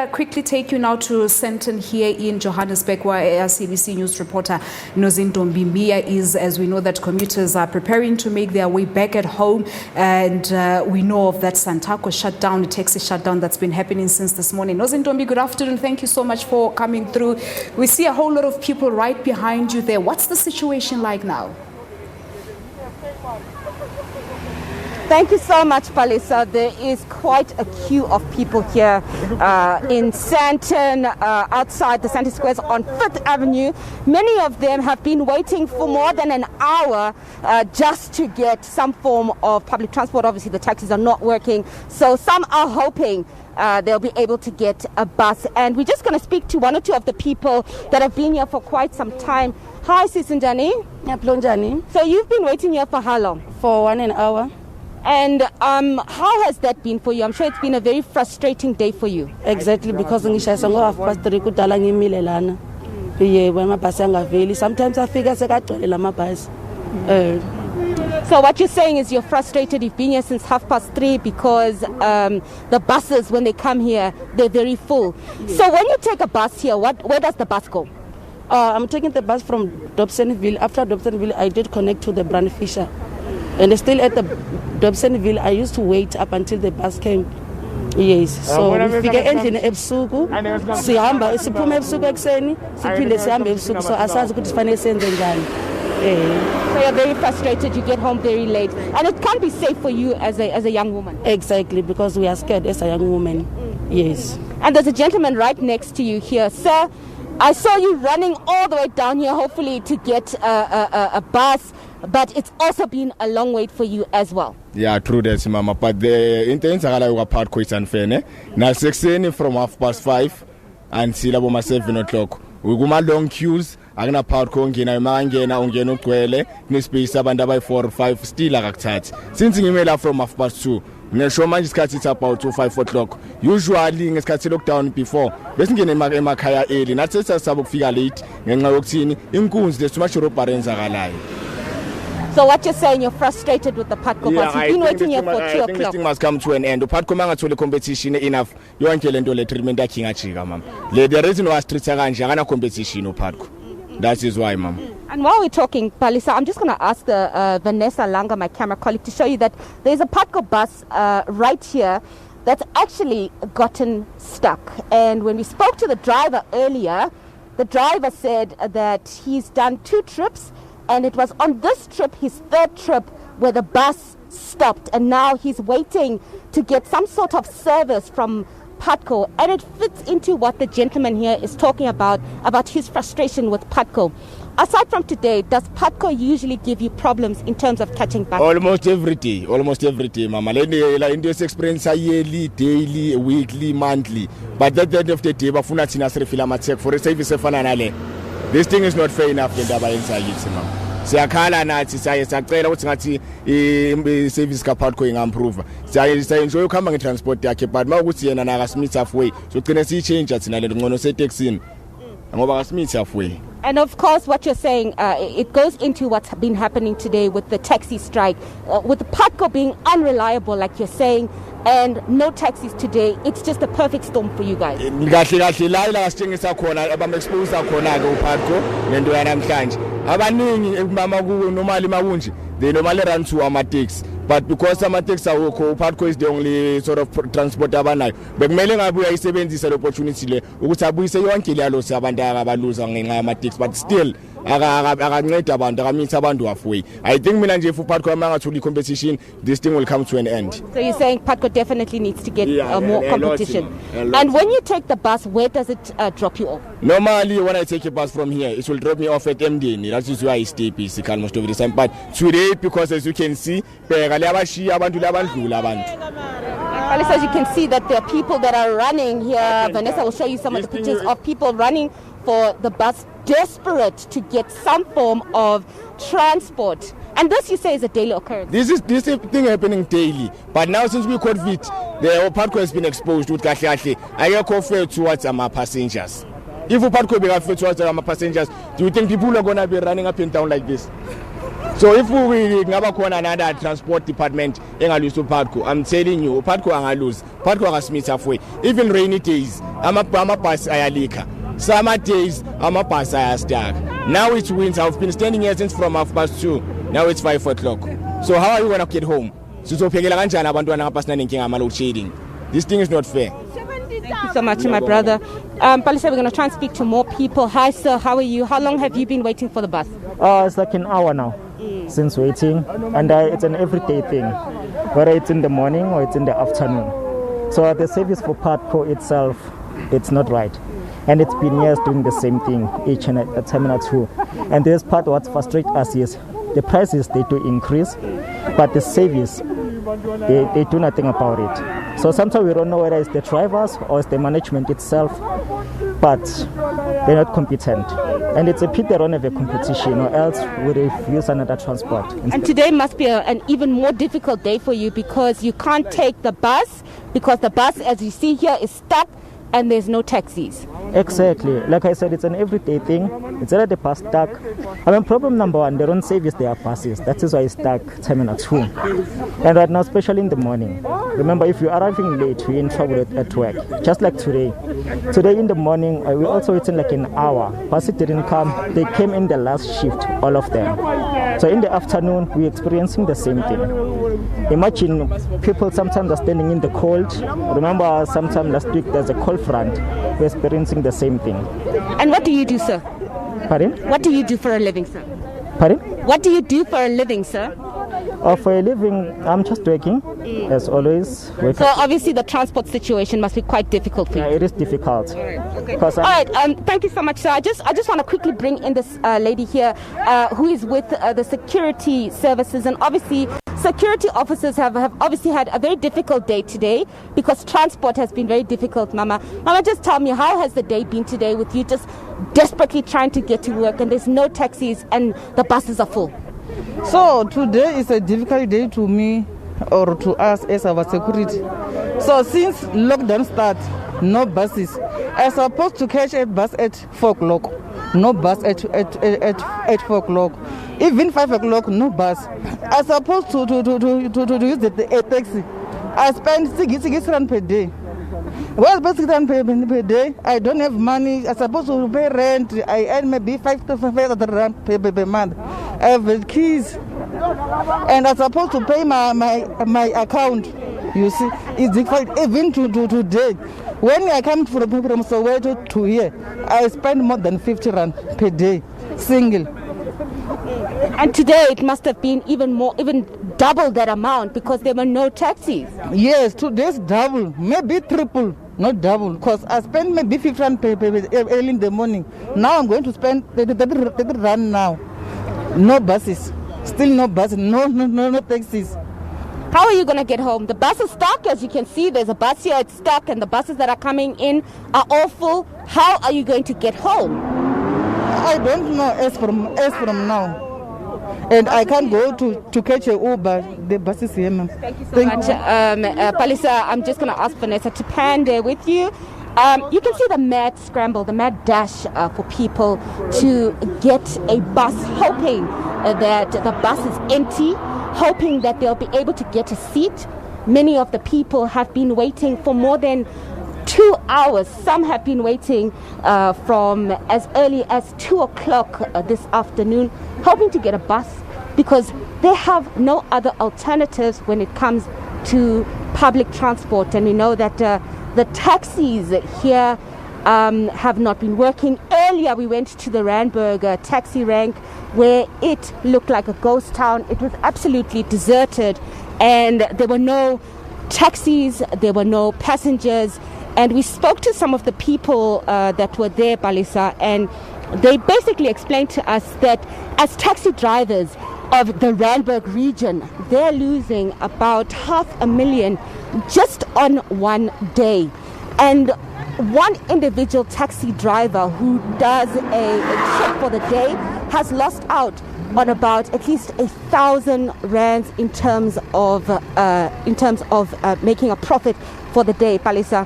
Quickly take you now to Sandton here in Johannesburg, where SABC News reporter Nozintombi Miya is, as we know that commuters are preparing to make their way back at home, and we know of that Santako shutdown, the taxi shutdown that's been happening since this morning. Nozintombi, good afternoon. Thank you so much for coming through. We see a whole lot of people right behind you there. What's the situation like now? Thank you so much, Palisa. There is quite a queue of people here in Sandton, outside the Sandton Squares on 5th Avenue. Many of them have been waiting for more than an hour just to get some form of public transport. Obviously, the taxis are not working, so some are hoping they'll be able to get a bus. And we're just going to speak to one or two of the people that have been here for quite some time. Hi, Sisinjani. Plonjani. So you've been waiting here for how long? For 1 hour. And how has that been for you? I'm sure it's been a very frustrating day for you. Exactly, because ngishayisa ngo-3:30 kudala ngimile lana. Yebo, amabhasi angaveli. Sometimes afika sekagcwele lamabhasi. So what you're saying is you're frustrated. You've been here since 3:30 because the buses, when they come here, they're very full. So when you take a bus here, where does the bus go? I'm taking the bus from Dobsonville. After Dobsonville, I did connect to the Brandfisher. And still at the Dobsonville, I used to wait up until the bus came. Yes, so we get endlini ebusuku sihamba siphuma ebusuku ekseni siphinde sihambe ebusuku, so asazi ukuthi sifanele senze njani. So you're very frustrated, you get home very late, and it can't be safe for you as a young woman. Exactly, because we are scared as a young woman. Yes. And there's a gentleman right next to you here. Sir, I saw you running all the way down here, hopefully to get a bus, but it's also been a long wait for you as well. Yeah, true that, Mama. But the intense part quite unfair. Now, 16 from 5:30 until about 7 o'clock. We go my long queues. I'm gonna park ngina imangena ungena ugcwele nespace abantu abayi 4 or 5 still akuthathi. Since ngimela from 2:30. Ngisho manje isikhathi it's about 5 o'clock. Usually ngesikhathi lockdown before besingene emakhaya early nathi sesaba ukufika late ngenxa yokuthini inkunzi lethu mashorobha renzakalayo. So what you're saying, you're frustrated with the Patco bus. You've been waiting here for 2 o'clock. I think this thing must come to an end. Patco mangathole competition enough. Yonke lento le treatment yakhe ingajika mama. The reason why streets kanje akana competition Patco. That is why, mama. And while we're talking, Palisa, I'm just going to ask Vanessa Langa, my camera colleague, to show you that there's a Patco bus right here that's actually gotten stuck. And when we spoke to the driver earlier, the driver said that he's done 2 trips, and it was on this trip, his 3rd trip, where the bus stopped. And now he's waiting to get some sort of service from Patco, and it fits into what the gentleman here is talking about his frustration with Patco. Aside from today, does Patco usually give you problems in terms of catching buses? Almost every day, mama. Like this experience yearly, daily, weekly, monthly. But at the end of the day, bafuna thina sirefila amathek for a service efana nale. This thing is not fair enough ndaba yenza yithi mama. Siyakhala nathi siyacela ukuthi ngathi service ka Patco ingamprove. Siya enjoy ukuhamba ngetransport yakhe, but mawukuthi yena na akasmith halfway. So gcine siyichange thina le ngcono setaxini. Ngoba akasmith halfway. And of course, what you're saying, it goes into what's been happening today with the taxi strike, with the Patco being unreliable, like you're saying, and no taxis today. It's just a perfect storm for you guys. Kahle la sitshengisa khona abamexpose khona ke uPatco lento yanamhlanje. Abaningi mama ku normally makunje, they normally run to ama-taxi. But because ama-taxi awukho, Patco is the only sort of transport abanayo. Bekumele ngabe uyayisebenzisa le opportunity le ukuthi abuyise yonke leyo abantu abaluza ngenxa yama-taxi, but still akanceda abantu akamitha abantu halfway. I think mina nje if Patco mangathuli competition, this thing will come to an end. So you're saying Patco definitely needs to get more competition. And when you take the bus, where does it drop you off? Normally when I take a bus from here, it will drop me off at MDN. That is where I stay basically most of the time. But today, because as you can see, Alice, as you can see that there are people that are running here. Vanessa will show you some of the pictures of people running for the bus, desperate to get some form of transport. And this, you say, is a daily occurrence. This thing happening daily. But now since we COVID, the Patco has been exposed with kahle. I go fair towards our passengers. If Patco be fair towards our passengers, do you think people are going to be running up and down like this? So if we ngaba khona another transport department engalose uPADCO, I'm telling you uPADCO angalose, uPADCO angasmith halfway. Even rainy days amabhasi ayalika, summer days amabhasi ayastuck. Now it's winter. I've been standing here since from 2:30. Now it's 5 o'clock. So how are you going to get home? Sizophekela kanjani abantwana ngapasina nenkinga ama load shedding? This thing is not fair. Thank you so much, my brother. Palisa, we're going to try and speak to more people. Hi, sir. How are you? How long have you been waiting for the bus? It's like an hour now since waiting, and it's an everyday thing, whether it's in the morning or it's in the afternoon. So the service for PADCO itself, it's not right. And it's been years doing the same thing each and at Terminal 2. And this part what frustrates us is the prices, they do increase, but the service, they do nothing about it. So sometimes we don't know whether it's the drivers or it's the management itself, but they're not competent. And it's a pity they don't have a competition, or else we would use another transport. And today must be an even more difficult day for you because you can't take the bus, because the bus, as you see here, is stuck and there's no taxis. Exactly. Like I said, it's an everyday thing. It's either the bus stuck. I mean, problem number one, they don't service their buses. That is why it's stuck Terminal 2. And right now, especially in the morning. Remember, if you're arriving late, you're in trouble at work. Just like today. Today in the morning, we also waiting like an hour. Buses didn't come. They came in the last shift, all of them. So in the afternoon, we're experiencing the same thing. Imagine people sometimes are standing in the cold. Remember, sometime last week there's a cold front. We're experiencing the same thing. And what do you do, sir? Pardon? What do you do for a living, sir? Pardon? What do you do for a living, sir? For a living, I'm just working, as always. So obviously the transport situation must be quite difficult for you. Yeah, it is difficult. Okay. All right. Thank you so much, sir. I just want to quickly bring in this lady here who is with the security services, and obviously security officers have obviously had a very difficult day today because transport has been very difficult. Mama, just tell me, how has the day been today with you just desperately trying to get to work and there's no taxis and the buses are full? So today is a difficult day to me or to us as our security. So since lockdown starts, no buses. I'm supposed to catch a bus at 4 o'clock. No bus at 4 o'clock. Even 5 o'clock, no bus. I'm supposed to use a taxi. I spend 6 rand per day. Well, basically per day, I don't have money. I'm supposed to pay rent. I earn maybe 5,000 rand per month. I have keys, and I'm supposed to pay my account. You see, it's difficult even to today. When I come from Soweto to here, I spend more than 50 rand per day, single. And today it must have been even double that amount because there were no taxis. Yes, today's double, maybe triple, not double. Because I spend maybe 50 rand early in the morning. Now I'm going to spend 30 rand now. No buses, still no buses, no taxis. How are you going to get home? The bus is stuck, as you can see. There's a bus here, it's stuck, and the buses that are coming in are all full. How are you going to get home? I don't know as from now. And I can't go to catch a Uber. The bus is here, ma'am. Thank you so much. Palisa, I'm just going to ask Vanessa to pan there with you. You can see the mad scramble, the mad dash for people to get a bus, hoping that the bus is empty, hoping that they'll be able to get a seat. Many of the people have been waiting for more than 2 hours. Some have been waiting from as early as 2 o'clock this afternoon, hoping to get a bus because they have no other alternatives when it comes to public transport. And we know that the taxis here have not been working. Earlier we went to the Randburg taxi rank where it looked like a ghost town. It was absolutely deserted and there were no taxis, there were no passengers. And we spoke to some of the people that were there, Palisa, and they basically explained to us that as taxi drivers of the Randburg region, they're losing about 500,000 just on one day. And one individual taxi driver who does a trip for the day has lost out on about at least 1,000 rands in terms of making a profit for the day, Palisa.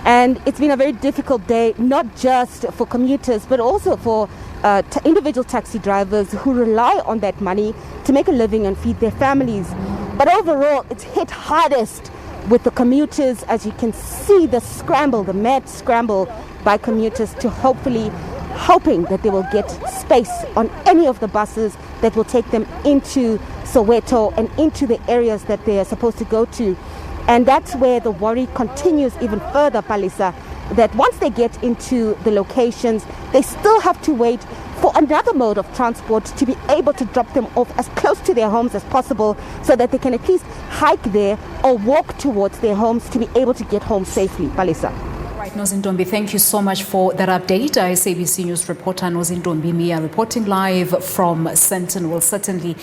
And it's been a very difficult day, not just for commuters, but also for individual taxi drivers who rely on that money to make a living and feed their families. But overall, it's hit hardest with the commuters, as you can see the scramble, the mad scramble by commuters to hoping that they will get space on any of the buses that will take them into Soweto and into the areas that they are supposed to go to. And that's where the worry continues even further, Palisa, that once they get into the locations, they still have to wait for another mode of transport to be able to drop them off as close to their homes as possible so that they can at least hike there or walk towards their homes to be able to get home safely. Palisa. Right, Nozintombi, thank you so much for that update. SABC News reporter Nozintombi Miya reporting live from Sandton. Will certainly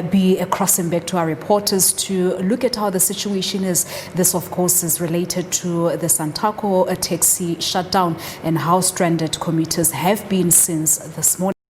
be crossing back to our reporters to look at how the situation is. This, of course, is related to the Santako taxi shutdown and how stranded commuters have been since this morning.